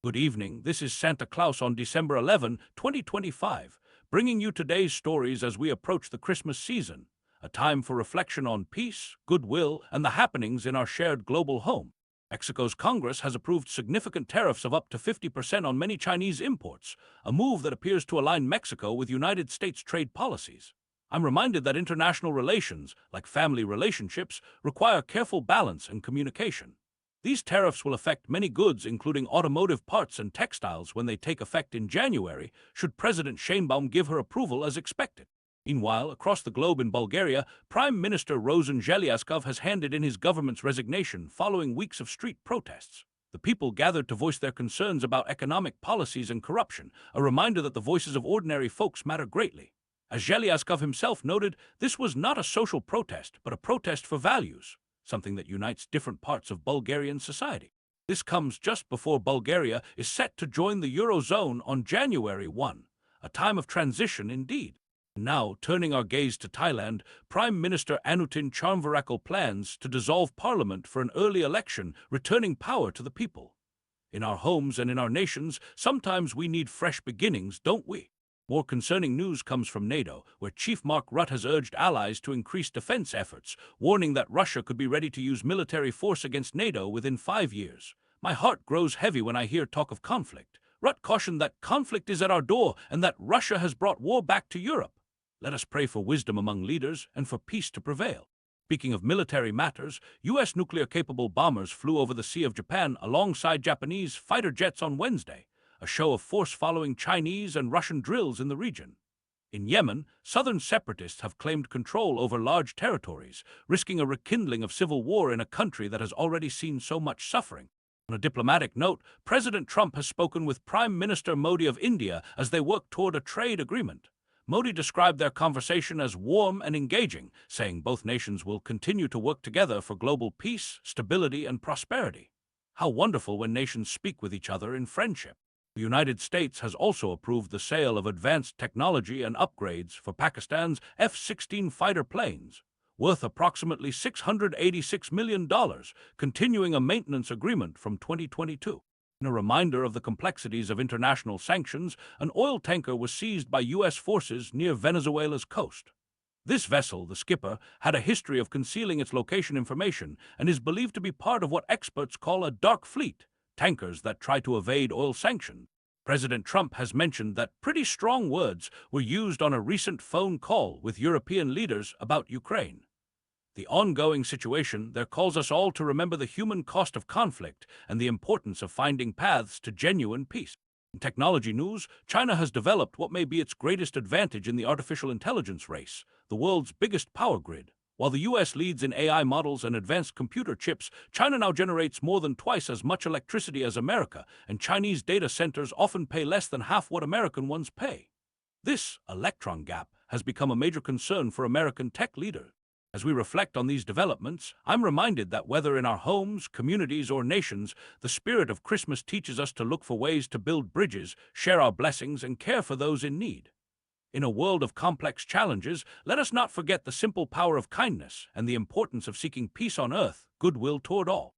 Good evening. This is Santa Claus on December 11, 2025, bringing you today's stories as we approach the Christmas season, a time for reflection on peace, goodwill, and the happenings in our shared global home. Mexico's Congress has approved significant tariffs of up to 50% on many Chinese imports, a move that appears to align Mexico with United States trade policies. I'm reminded that international relations, like family relationships, require careful balance and communication. These tariffs will affect many goods, including automotive parts and textiles, when they take effect in January, should President Sheinbaum give her approval as expected. Meanwhile, across the globe in Bulgaria, Prime Minister Zhelyazkov has handed in his government's resignation following weeks of street protests. The people gathered to voice their concerns about economic policies and corruption, a reminder that the voices of ordinary folks matter greatly. As Zhelyazkov himself noted, this was not a social protest, but a protest for values, something that unites different parts of Bulgarian society. This comes just before Bulgaria is set to join the Eurozone on January 1, a time of transition indeed. Now, turning our gaze to Thailand, Prime Minister Anutin Charnvirakul plans to dissolve parliament for an early election, returning power to the people. In our homes and in our nations, sometimes we need fresh beginnings, don't we? More concerning news comes from NATO, where Chief Mark Rutte has urged allies to increase defense efforts, warning that Russia could be ready to use military force against NATO within 5 years. My heart grows heavy when I hear talk of conflict. Rutte cautioned that conflict is at our door and that Russia has brought war back to Europe. Let us pray for wisdom among leaders and for peace to prevail. Speaking of military matters, U.S. nuclear-capable bombers flew over the Sea of Japan alongside Japanese fighter jets on Wednesday, a show of force following Chinese and Russian drills in the region. In Yemen, southern separatists have claimed control over large territories, risking a rekindling of civil war in a country that has already seen so much suffering. On a diplomatic note, President Trump has spoken with Prime Minister Modi of India as they work toward a trade agreement. Modi described their conversation as warm and engaging, saying both nations will continue to work together for global peace, stability, and prosperity. How wonderful when nations speak with each other in friendship. The United States has also approved the sale of advanced technology and upgrades for Pakistan's F-16 fighter planes, worth approximately $686 million, continuing a maintenance agreement from 2022. In a reminder of the complexities of international sanctions, an oil tanker was seized by U.S. forces near Venezuela's coast. This vessel, the skipper, had a history of concealing its location information and is believed to be part of what experts call a dark fleet, tankers that try to evade oil sanctions. President Trump has mentioned that pretty strong words were used on a recent phone call with European leaders about Ukraine. The ongoing situation there calls us all to remember the human cost of conflict and the importance of finding paths to genuine peace. In technology news, China has developed what may be its greatest advantage in the artificial intelligence race, the world's biggest power grid. While the U.S. leads in AI models and advanced computer chips, China now generates more than twice as much electricity as America, and Chinese data centers often pay less than half what American ones pay. This electron gap has become a major concern for American tech leaders. As we reflect on these developments, I'm reminded that whether in our homes, communities, or nations, the spirit of Christmas teaches us to look for ways to build bridges, share our blessings, and care for those in need. In a world of complex challenges, let us not forget the simple power of kindness and the importance of seeking peace on earth, goodwill toward all.